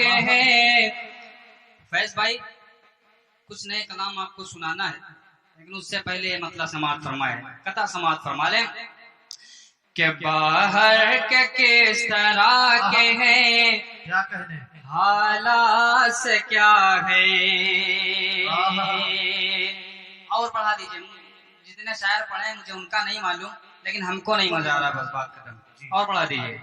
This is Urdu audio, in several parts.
کے ہیں. فیض بھائی کچھ نئے کلام آپ کو سنانا ہے لیکن اس سے پہلے یہ مطلب سماعت فرمائے, قطع سماعت فرما لیں کہ باہر کے کس طرح کے ہیں, کیا کہنے, حالات کیا ہے. اور پڑھا دیجیے, جتنے شاعر پڑھے مجھے ان کا نہیں معلوم لیکن ہم کو نہیں مزہ آ رہا, بس بات ختم. اور پڑھا دیجیے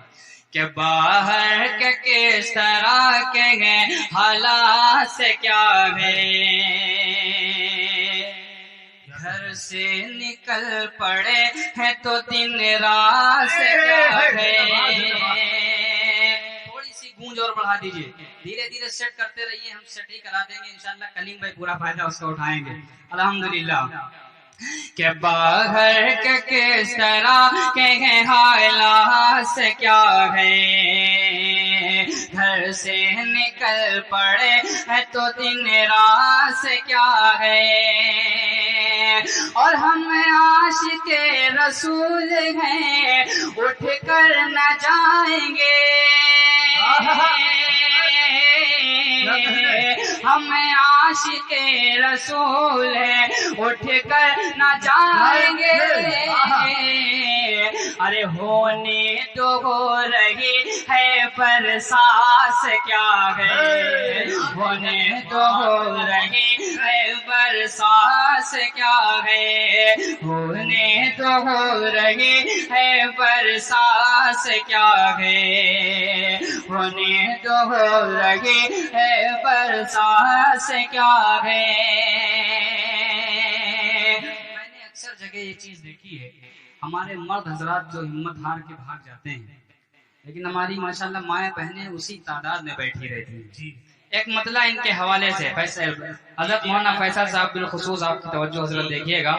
کہ باہر کے کس طرح کے ہیں, حالات سے کیا ہے. گھر سے نکل پڑے ہیں تو دن رات سے کیا ہے. تھوڑی سی گونج اور بڑھا دیجیے, دھیرے دھیرے سیٹ کرتے رہیے, ہم سیٹ ہی کرا دیں گے انشاءاللہ. کلیم بھائی پورا فائدہ اس کا اٹھائیں گے الحمدللہ. کہ باہر کے کس طرح کے ہیں, حالات سے کیا ہے. گھر سے نکل پڑے ہیں تو دن رات سے کیا ہے. اور ہم عاشق رسول ہیں, اٹھ کر نہ جائیں گے. ہم عاشق رسول ہیں, اٹھ کر نہ جائیں گے. ارے ہونے تو ہو رہی ہے پر ساس کیا ہے. ہونے تو ہو رہی ہے پر ساس کیا ہے. ہونے تو ہو رہی ہے پر ساس کیا ہے. ہونے تو ہو رہی ہے پر ساس کیا ہے. میں نے اکثر جگہ یہ چیز دیکھی ہے, ہمارے مرد حضرات جو ہمت ہار کے بھاگ جاتے ہیں لیکن ہماری ماشاءاللہ مائیں بہنیں اسی تعداد میں بیٹھی رہتی ہیں. ایک مطلع ان کے حوالے سے حضرت مولانا فیصل صاحب بالخصوص آپ کی توجہ حضرت دیکھیے گا.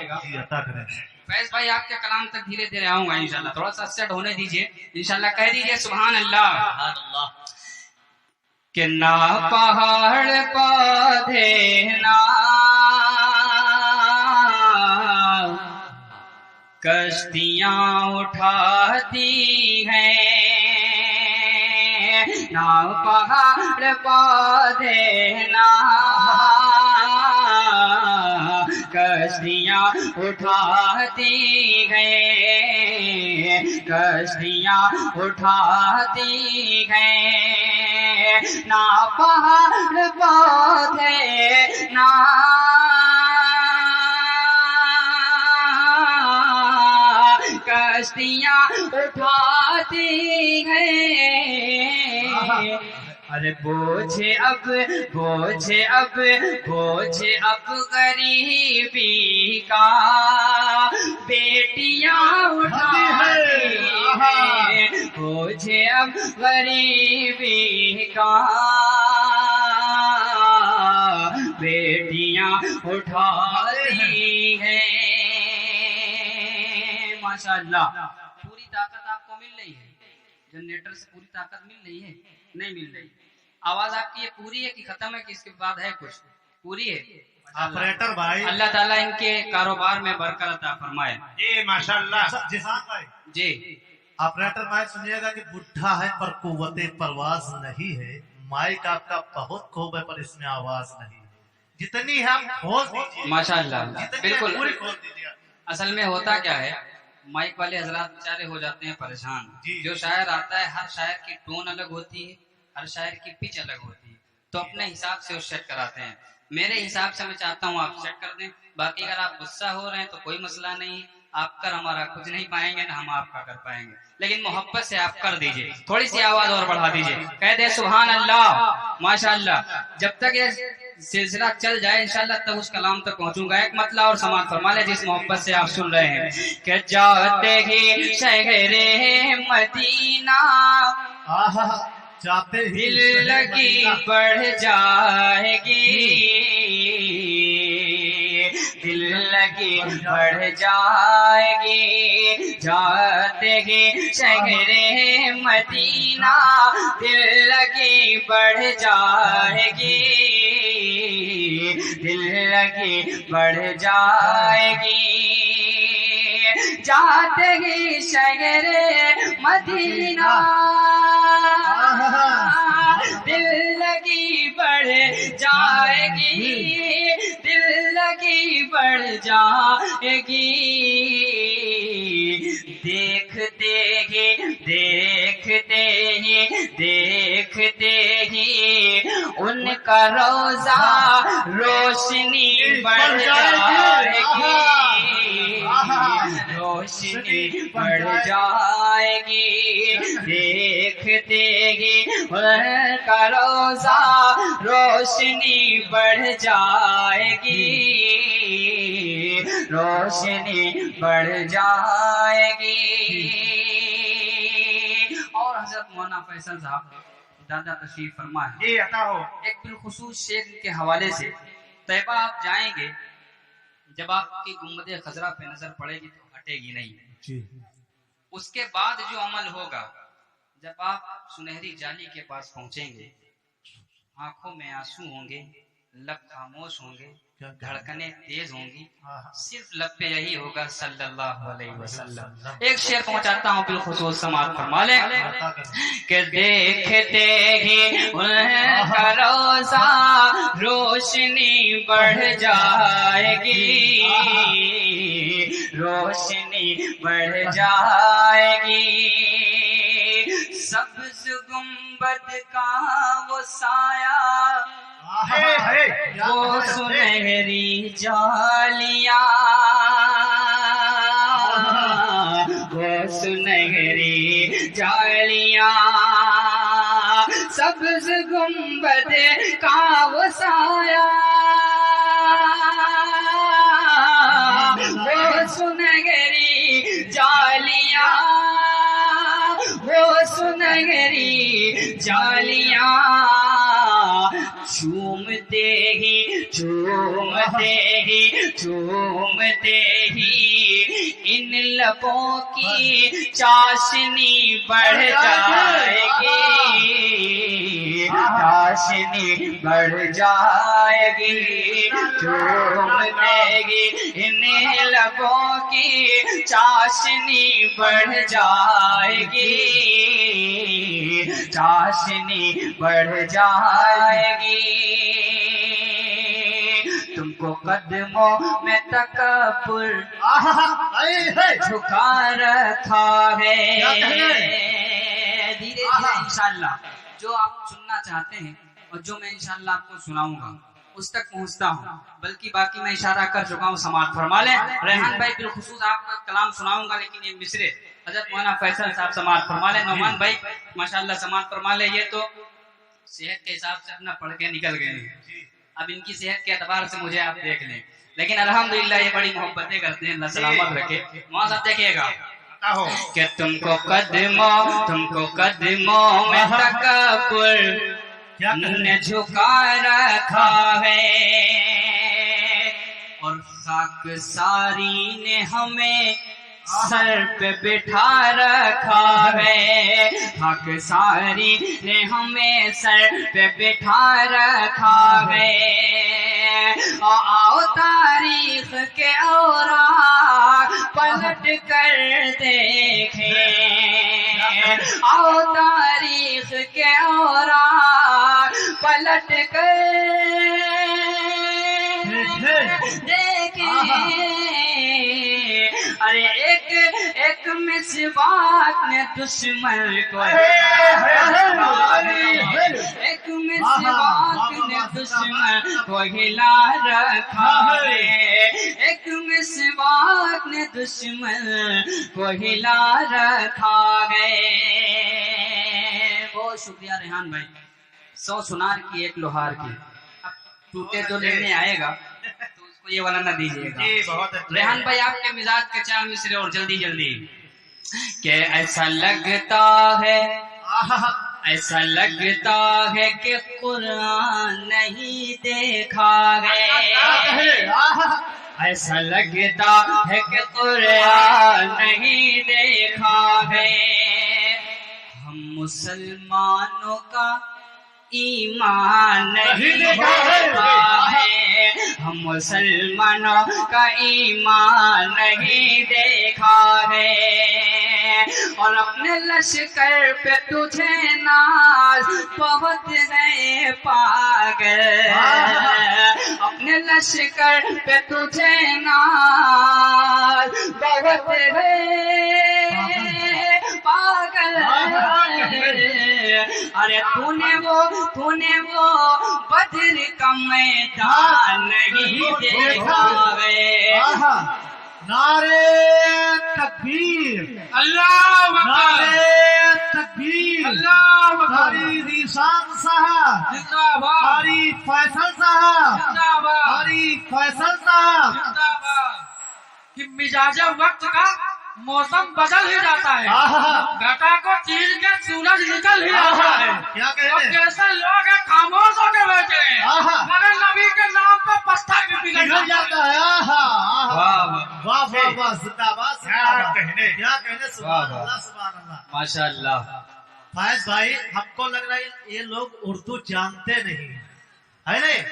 فیض بھائی آپ کے کلام تک دھیرے دھیرے آؤں گا انشاءاللہ, تھوڑا سا سیٹ ہونے دیجیے انشاءاللہ. کہہ دیجیے سبحان اللہ. کہ نہ پہاڑ پودے نہ کشتیاں اٹھاتی ہیں, نہ پہاڑ پودے نہ کشتیاں اٹھاتی ہیں. کشتیاں اٹھاتی ہیں, نہ پہاڑ پودے نہ کشتیاں اٹھاتی ہیں. ارے بوجھے اب غریبی کا بیٹیاں اٹھاتی ہیں. بوجھے اب غریبی کا بیٹیاں اٹھاتی ہیں. ماشاءاللہ پوری طاقت آپ کو مل رہی ہے, جنریٹر سے پوری طاقت مل رہی ہے, نہیں مل رہی. آواز آپ کی یہ پوری ہے کہ ختم ہے کہ اس کے بعد ہے کچھ؟ پوری ہے. آپریٹر بھائی اللہ تعالیٰ ان کے کاروبار میں برکت عطا فرمائے. جی ماشاءاللہ. جہان بھائی جی آپریٹر بھائی سنیے گا کہ بڈھا ہے پر قوت پرواز نہیں ہے. مائک آپ کا بہت خوب ہے پر اس میں آواز نہیں, جتنی ہے آپ کھول دیجیے. ماشاءاللہ بالکل. پوری کھول دیجیے. اصل میں ہوتا کیا ہے, مائک والے حضرات بیچارے ہو جاتے ہیں پریشان. جو شاعر آتا ہے ہر شاعر کی ٹون الگ ہوتی ہے, ہر شاعر کی پچ الگ ہوتی ہے, تو اپنے حساب سے وہ سیٹ کراتے ہیں. میرے حساب سے میں چاہتا ہوں آپ سیٹ کر دیں. باقی اگر آپ غصہ ہو رہے ہیں تو کوئی مسئلہ نہیں, آپ کر ہمارا کچھ نہیں پائیں گے نہ ہم آپ کا کر پائیں گے, لیکن محبت سے آپ کر دیجئے. تھوڑی سی آواز اور بڑھا دیجئے, کہہ دے سبحان اللہ. ماشاءاللہ جب تک یہ سلسلہ چل جائے انشاءاللہ تب اس کلام تک پہنچوں گا. ایک مطلع اور سماعت فرما لے جس محبت سے آپ سن رہے ہیں. کہ جاتے ہی شہر مدینہ جاتے ہی دل لگی بڑھ جائے گی, دل لگی بڑھ جائے گی. جاتے ہی شہر مدینہ دل لگی بڑھ جائے گی, دل لگی بڑھ جائے گی. جاتے ہی شہر مدینہ دل لگی بڑھ جائے گی، دل لگی بڑھ جائے گی، دیکھتے ہی دیکھتے ہی دیکھتے ہی ان کا روزہ روشنی بڑھ جائے گی، روشنی بڑھ جائے گی، دیکھتے ہی ان کا روزہ روشنی بڑھ جائے گی، روشنی بڑھ جائے گی۔ اور حضرت مولانا فیصل صاحب دادا تشریف فرما ہے، جی عطا ہو۔ ایک بالخصوص شعر کے حوالے سے، طیبہ آپ جائیں گے، جب آپ کی گنبد خضرا پہ نظر پڑے گی تو ہٹے گی نہیں، جی اس کے بعد جو عمل ہوگا، جب آپ سنہری جالی کے پاس پہنچیں گے، آنکھوں میں آنسو ہوں گے، لب خاموش ہوں گے، دھڑکنیں تیز ہوں گی، صرف لب پہ یہی ہوگا صلی اللہ علیہ وسلم۔ ایک شعر پہنچاتا ہوں بالخصوص، سماعت فرما لیں کہ دیکھتے ہی ان کا روزہ روشنی بڑھ جائے گی، روشنی بڑھ جائے گی، سبز گنبد کا وہ سایہ، وہ سنہری جالیاں، وہ سنہری جالیاں، سبز گنبد کا وہ سایہ، وہ سنہری جالیاں، وہ سنہری جالیاں، چومتے ہی چومتے ہی چومتے ہی ان لبوں کی چاشنی بڑھ جائے گی، چاشنی بڑھ جائے گی، چومتے ہی ان لبوں کی چاشنی بڑھ جائے گی، چاشنی بڑھ جائے گی، تم کو قدموں میں تکبر جھکا رکھا ہے، دھیرے دھیرے انشاءاللہ جو آپ سننا چاہتے ہیں اور جو میں انشاءاللہ آپ کو سناؤں گا اس تک پہنچتا ہوں، بلکہ باقی میں اشارہ کر چکا ہوں، سماعت فرما لیں۔ ریحان بھائی بالخصوص آپ کا کلام سناؤں گا، لیکن یہ مصرے حضرت مولانا فیصل صاحب سماعت فرما لیں۔ نعمان بھائی ماشاءاللہ سماعت فرما لیں، یہ تو صحت کے حساب سے اپنا پڑھ کے نکل گئے ہیں، اب ان کی صحت کے اعتبار سے مجھے آپ دیکھ لیں، لیکن الحمدللہ یہ بڑی محبتیں کرتے ہیں، اللہ سلامت رکھے۔ وہاں صاحب دیکھیے گا کہ تم کو قدموں میں تکبر نے جھکا رکھا ہے، اور خاک ساری نے ہمیں سر پہ بٹھا رکھا ہے، خاک ساری نے ہمیں سر پہ بٹھا رکھا ہے، آؤ تاریخ کے اوراق پلٹ کر دیکھیں، آؤ تاریخ کے اوراق پلٹ کر دیکھیں، ارے ایک مسواک نے دشمن کو، ایک مسواک نے دشمن کو ہلا رکھا ہے، ایک مسواک نے دشمن کو ہلا رکھا ہے۔ بہت شکریہ ریحان بھائی، 100 سنار کی ایک لوہار کی، اب ٹوٹے تو لینے آئے گا تو اس کو یہ والا نہ دیجیے گا۔ ریحان بھائی آپ کے مزاج کے 4 مصرے اور جلدی جلدی، کہ ایسا لگتا ہے، ایسا لگتا ہے کہ قرآن نہیں دیکھا ہے، ایسا لگتا ہے کہ قرآن نہیں دیکھا ہے، ہم مسلمانوں کا ایمان نہیں دیکھا ہے، ہم مسلمانوں کا ایمان نہیں دیکھا ہے، اور اپنے لشکر پہ تجھے ناز بہت رہے پاگل، اپنے لشکر پہ تجھے ناز بہت رہے پاگل، ارے تو نے وہ بدر کا میدان نہیں دیکھا ہے۔ نعرے تکبیر، اللہ نعرے تکبیر، اللہ قاری ذیشان صاحب، قاری فیصل صاحب، قاری فیصل صاحب، کہ مزاج وقت کا موسم بدل ہی جاتا ہے، گھٹا کو چیر کے سورج نکل ہی آتا ہے، کیا کہتے ہیں؟ کیسے لوگ ہیں خاموش ہو کے بیٹھے ہیں، مگر نبی کے نام پہ پستہ بھی پگھل جاتا ہے۔ واہ واہ واہ واہ، زندہ باد، کیا کہنے، کیا کہنے، سبحان اللہ سبحان اللہ، ماشاء اللہ۔ فائز بھائی، ہم کو لگ رہا ہے یہ لوگ اردو جانتے نہیں ہے نہیں؟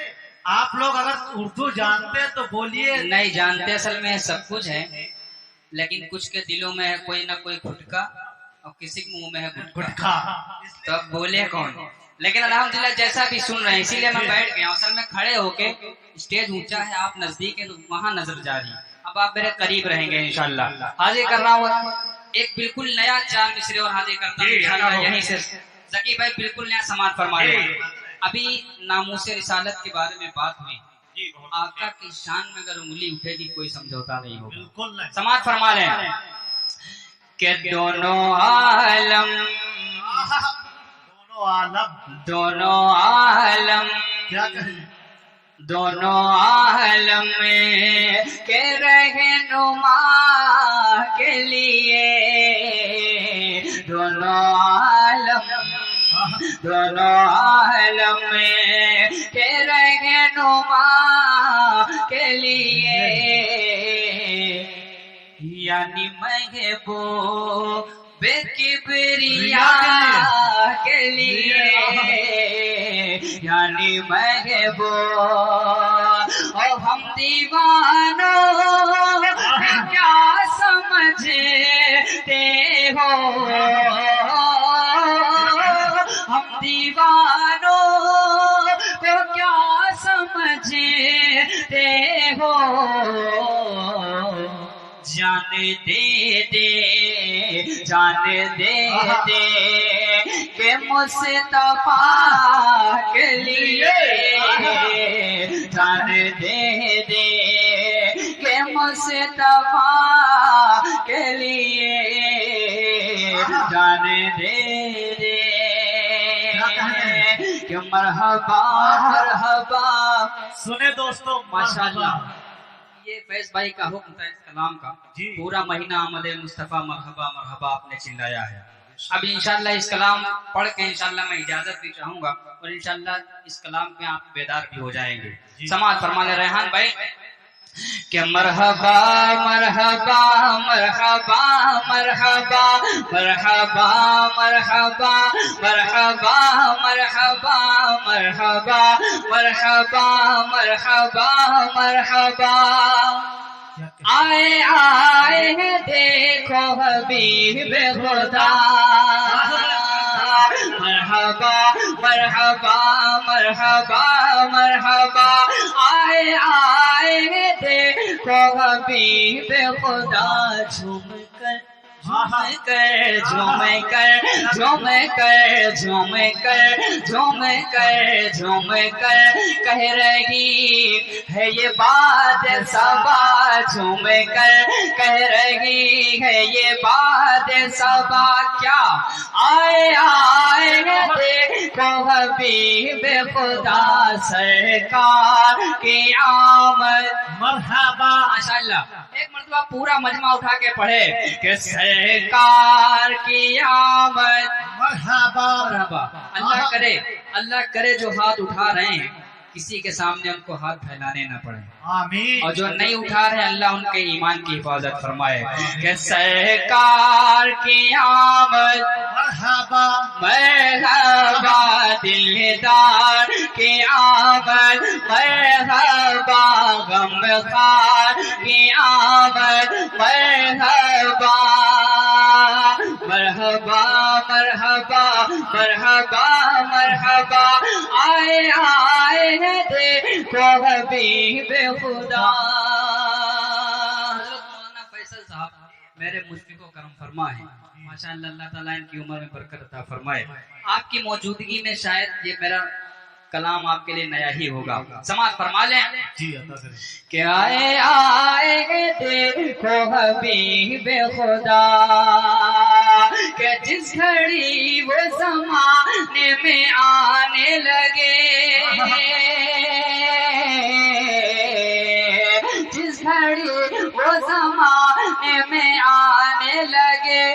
آپ لوگ اگر اردو جانتے تو بولیے۔ نہیں جانتے، اصل میں سب کچھ ہے، لیکن کچھ کے دلوں میں ہے کوئی نہ کوئی گھٹکا اور کسی کے منہ میں ہے گٹکا، تو اب بولے کون؟ لیکن الحمدللہ جیسا بھی سن رہے ہیں، اسی لیے میں بیٹھ گیا ہوں۔ اصل میں کھڑے ہو کے، اسٹیج اونچا ہے، آپ نزدیک ہیں تو وہاں نظر جاری، اب آپ میرے قریب رہیں گے انشاءاللہ۔ حاضر کر رہا ہوں ایک بالکل نیا چار مصرے اور حاضر کرتا ہوں انشاءاللہ یہیں سے۔ ذکی بھائی بالکل نیا سماعت فرما رہے ہیں۔ ابھی ناموس رسالت کے بارے میں بات ہوئی، آقا کی شان میں اگر انگلی اٹھے گی کوئی سمجھوتا نہیں ہوگا۔ بالکل نہیں۔ سماعت فرما لیں کہ دونوں عالم، دونوں عالم، کیا کہیں؟ دونوں عالم کے رہنما کے لیے، دونوں عالم، دونوں عالم کے رہنما کے لیے، یعنی محبوب بے کبریا کے لیے، یعنی محبوب اور ہم دیوانوں کیا سمجھتے ہو، ہم دیوانوں کو کیا سمجھتے ہو، جان دے دے، جان دے دے کہ مصطفیٰ کے لیے، جان دے دے کہ مصطفیٰ کے لیے، جان دے دے کہ مرحبا مرحبا۔ سنے دوستو، ماشاءاللہ یہ فیض بھائی کا حکم تھا اس کلام کا، پورا مہینہ آمد مصطفیٰ مرحبا مرحبا آپ نے چلایا ہے۔ اب انشاءاللہ اس کلام پڑھ کے انشاءاللہ میں اجازت بھی چاہوں گا، اور انشاءاللہ اس کلام میں آپ بیدار بھی ہو جائیں گے۔ سماعت فرما لے ریحان بھائی کہ مرحبا مرحبا مرحبا مرحبا مرحبا مرحبا مرحبا مرحبا مرحبا مرحبا مرحبا مرحبا، آئے آئے دیکھو حبیب خدا، مرحبا مرحبا مرحبا مرحبا، آئے آئے دیکھو حبیب خدا، جھوم کر جھوم کر جھوم کر جھوم کر جھوم کر جھوم کر جھوم کر کہہ رہی ہے یہ بات صبا، جھوم کر کہہ رہی ہے یہ بات صبا، کیا آئے آئے دیکھو حبیب خدا، سرکار کی آمد، مرحبا۔ ماشاءاللہ ایک مرتبہ پورا مجمع اٹھا کے پڑھے کہ سرکار کی آمد، مرحبا مرحبا۔ اللہ کرے جو ہاتھ اٹھا رہے ہیں کسی کے سامنے ان کو ہاتھ پھیلانے نہ پڑے، آمین۔ اور جو نہیں اٹھا رہے اللہ ان کے ایمان کی حفاظت فرمائے کہ سرکار کی آمد، مرحبا مرحبا دلدار کی آمد، مرحبا غمخوار کی آمد، مرحبا مرحبا مرحبا مرحبا مرحبا آئے آئے ہیں دیکھو حبیب خدا. حضرت مولانا فیصل صاحب میرے مشفق و کرم فرما ہے ماشاء اللہ. اللہ تعالیٰ ان کی عمر میں برکت عطا فرمائے. آپ کی موجودگی میں شاید یہ میرا کلام آپ کے لیے نیا ہی ہوگا. سماعت فرما لیں. جی عطا کریں. کہ آئے آئے دیکھو حبیب خدا کہ جس گھڑی وہ زمانے میں آنے لگے جس گھڑی وہ زمانے میں آنے لگے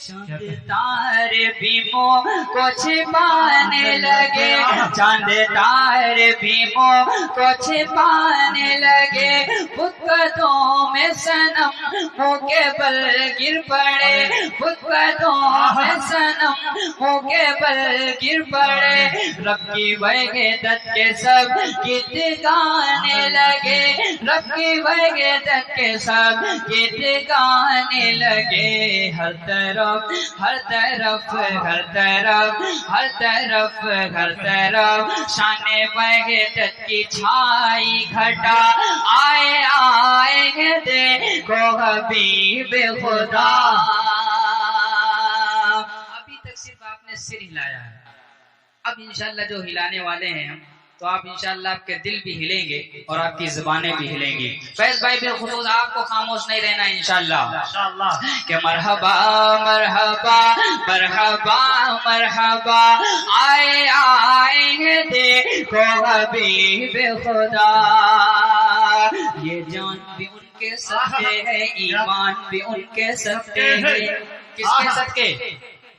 چاند تارے بھی منہ کو چھپانے لگے چاند تارے بھی منہ کو چھپانے لگے بتوں میں صنم منہ کے بل گر پڑے بتوں میں صنم منہ کے بل گر پڑے رب کی وحدت کے سب گیت گانے لگے رب کی وحدت کے سب گیت گانے لگے. ہر طرف ہر طرف ہر طرف ہر طرف ہر طرف شان وحدت کی چھائی گھٹا آئے آئے دیکھو حبیب خدا. ابھی تک صرف آپ نے سر ہلایا ہے. اب انشاءاللہ جو ہلانے والے ہیں ہم تو آپ انشاءاللہ آپ کے دل بھی ہلیں گے اور آپ کی زبانیں بھی ہلیں گی. فیض بھائی بالخصوص آپ کو خاموش نہیں رہنا انشاءاللہ. کہ مرحبا مرحبا مرحبا مرحبا آئے آئے دیکھو حبیب خدا. یہ جان بھی ان کے صدقے ہے ایمان بھی ان کے صدقے ہے. کس کے صدقے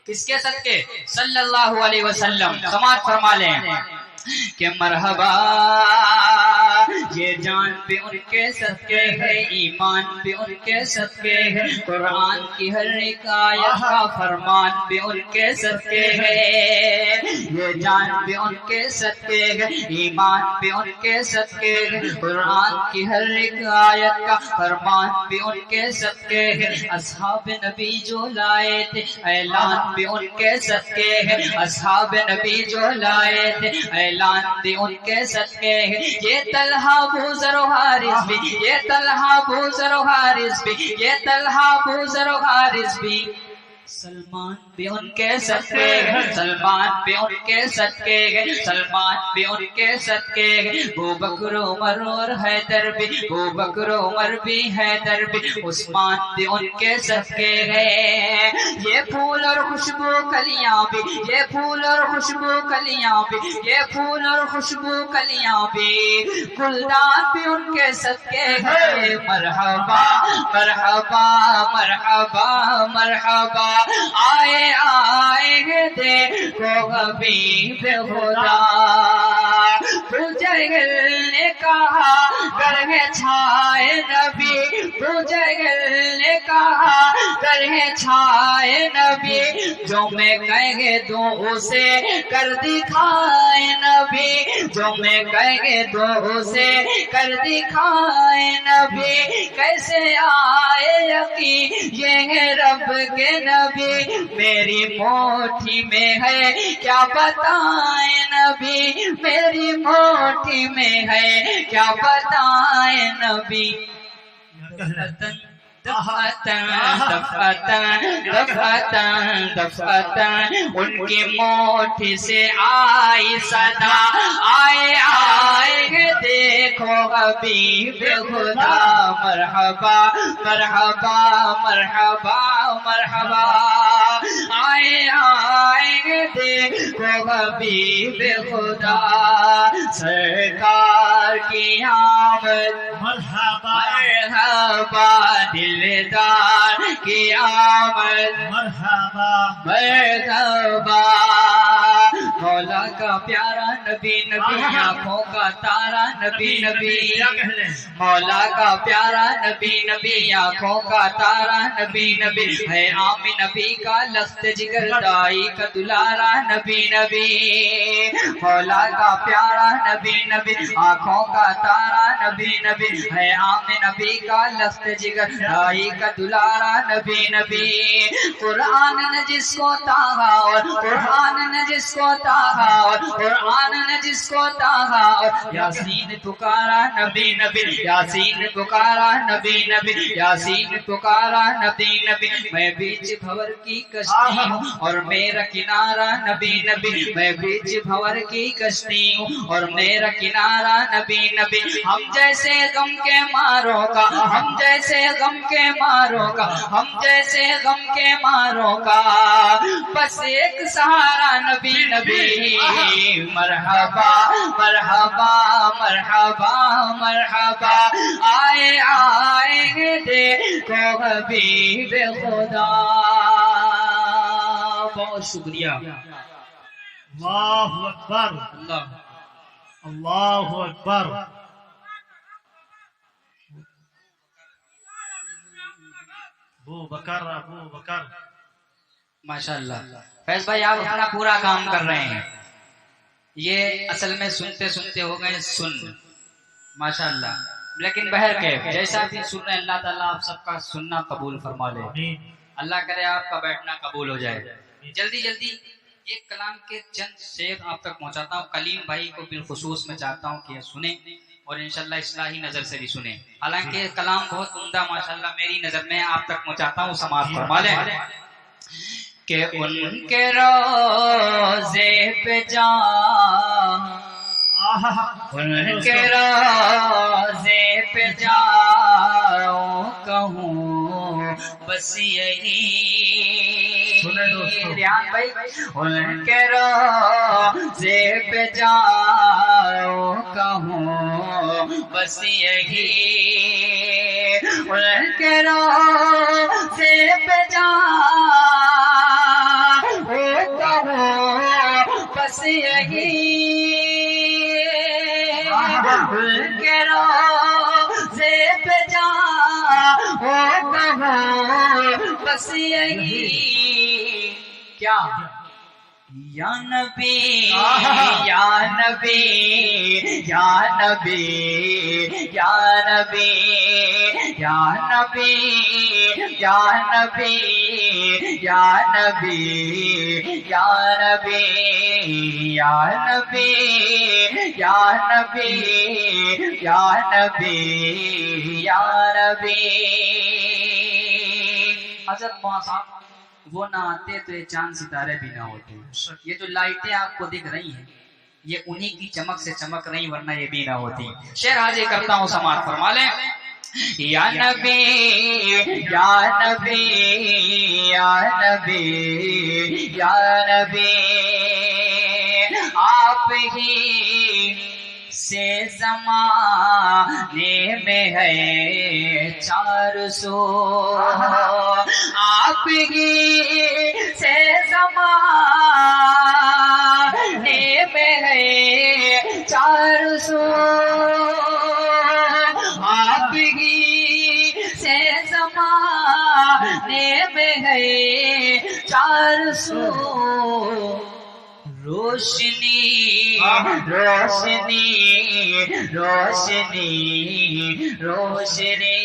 کس کے صدقے صلی اللہ علیہ وسلم. سماعت فرما لیں. کہ مرحبا یہ جان بھی ان کے صدقے ہے ایمان بھی ان کے صدقے ہے قرآن کی ہر ایک آیت کا فرمان بھی ان کے صدقے ہے. یہ جان بھی ان کے صدقے ہے ایمان بھی ان کے صدقے ہے قرآن کی ہر ایک آیت کا فرمان بھی ان کے صدقے ہے. اصحاب نبی جو لائے تھے اعلان بھی ان کے صدقے ہے اصحاب نبی جو لائے تھے اعلان بھی ان کے صدقے ہے. یہ طلحہ بوذر و حارث بھی یہ طلحہ بوذر و حارث بھی یہ طلحہ بوذر و حارث بھی سلمان بھی ان کے صدقے ہے سلمان بھی ان کے صدقے ہے سلمان بھی ان کے صدقے ہے. ابو بکر عمر اور حیدر بھی ابو بکر عمر بھی حیدر بھی عثمان بھی ان کے صدقے ہے. یہ پھول اور خوشبو کلیاں بھی یہ پھول اور خوشبو کلیاں بھی یہ پھول اور خوشبو کلیاں بھی گلدان بھی ان کے صدقے ہے. مرحبا مرحبا مرحبا مرحبا آئے آئے دیکھو حبیب خدا. بوجہل نے کہا گر ہے چھائے نبی بوجہل نے کہا گر ہے چھائے نبی جو میں کہہ دوں اسے کر دکھائے نبی جو میں کہہ دوں اسے کر دکھائے نبی. کیسے آئے یقین یہ ہے رب کے نبی میری موٹھی میں ہے کیا بتائیں نبی میری موٹھی میں ہے کیا بتائیں نبی. دفعتاً دفعتاً دفعتاً دفعتاً ان کی موٹھی سے آئی صدا آئے آئے دیکھو حبیب خدا. مرحبا مرحبا مرحبا مرحبا آئے آئے دیکھو حبیب خدا. سرکار کی آمد مرحبا مرحبا دلدار کی آمد مرحبا مرحبا مولا کا پیارا نبی نبی آنکھوں کا تارا نبی نبی مولا کا پیارا نبی نبی آنکھوں کا تارا نبی نبی ہے عام نبی کا لخت جگر دائی کا دلارا نبی نبی مولا کا پیارا نبی نبی آنکھوں کا تارا نبی نبی ہے عام نبی کا لخت جگر دائی کا دلارا نبی نبی قرآن نے جس کو تاہا اور قرآن نے جس کو تاہا اور قرآن نے جس کو تاہا اور یاسین پکارا نبی نبی یاسین پکارا نبی نبی یاسین پکارا نبی نبی میں بیچ بھور کی کشتی ہوں اور میرا کنارہ نبی نبی میں بیچ بھور کی کشتی ہوں اور میرا کنارہ نبی نبی ہم جیسے غم کے ماروں کا ہم جیسے غم کے ماروں کا ہم جیسے غم کے ماروں کا بس ایک سہارا نبی نبی مرحبا مرحبا مرحبا مرحبا آئے آئے دیکھو حبیب خدا بہت شکریہ اللہ اکبر اللہ اللہ اکبر ابو بکر ماشاءاللہ فیض بھائی آپ اپنا پورا کام کر رہے ہیں یہ اصل میں سنتے سنتے ہو گئے سن ماشاءاللہ لیکن بہر کے جیسا بھی سن رہے ہیں اللہ تعالیٰ آپ سب کا سننا قبول فرما لے اللہ کرے آپ کا بیٹھنا قبول ہو جائے جلدی جلدی ایک کلام کے چند شعر آپ تک پہنچاتا ہوں کلیم بھائی کو بالخصوص میں چاہتا ہوں کہ سنیں اور انشاءاللہ اصلاحی نظر سے بھی سنیں حالانکہ کلام بہت عمدہ ماشاءاللہ میری نظر میں آپ تک پہنچاتا ہوں سماعت فرما لیں کہ ان کے روزے پہ جا ان کے روزے پہ جاؤں کہوں بس یہی ریان بھائی ان کے روزے پہ جاؤں کہوں بس یہی ان کے روزے پہ جاؤں کہوں بس یہی ان کے روزے پہ جاؤں کہوں بس یہی کیا یا نبی یا نبی یا نبی یا نبی یا نبی یا نبی یا نبی یا نبی یا نبی یا نبی یا نبی یا نبی حضرت وہاں صاحب وہ نہ آتے تو یہ چاند ستارے بھی نہ ہوتے یہ جو لائٹیں آپ کو دکھ رہی ہیں یہ انہی کی چمک سے چمک رہی ورنہ یہ بھی نہ ہوتی شعر حاضر کرتا ہوں سماعت فرما لیں یا نبی یا نبی یا نبی یا نبی آپ ہی سے زمانے میں ہے 400 آپ ہی سے زمانے میں ہے 400 آپ ہی سے زمانے میں ہے 400 روشنی روشنی روشنی روشنی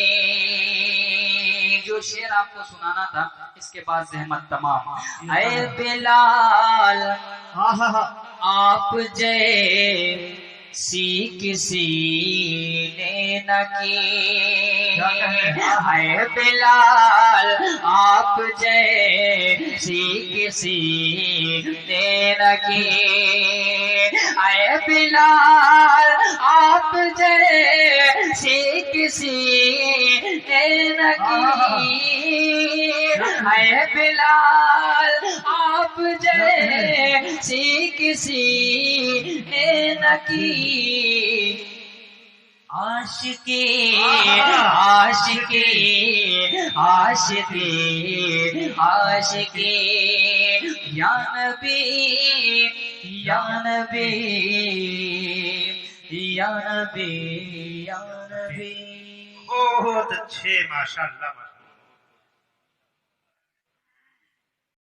جو شعر آپ کو سنانا تھا اس کے بعد زحمت تمام اے بلال آپ جیسی کسی نے نہ کی اے بلال آپ جیسی کسی نے نہ کی اے بلال آپ جیسی کسی نے نہ کی اے بلال آپ جیسی کسی نے نہ کی عاشقی عاشقی عاشقی عاشقی یا نبی یا نبی یا نبی یا نبی. بہت اچھے، ماشاء اللہ.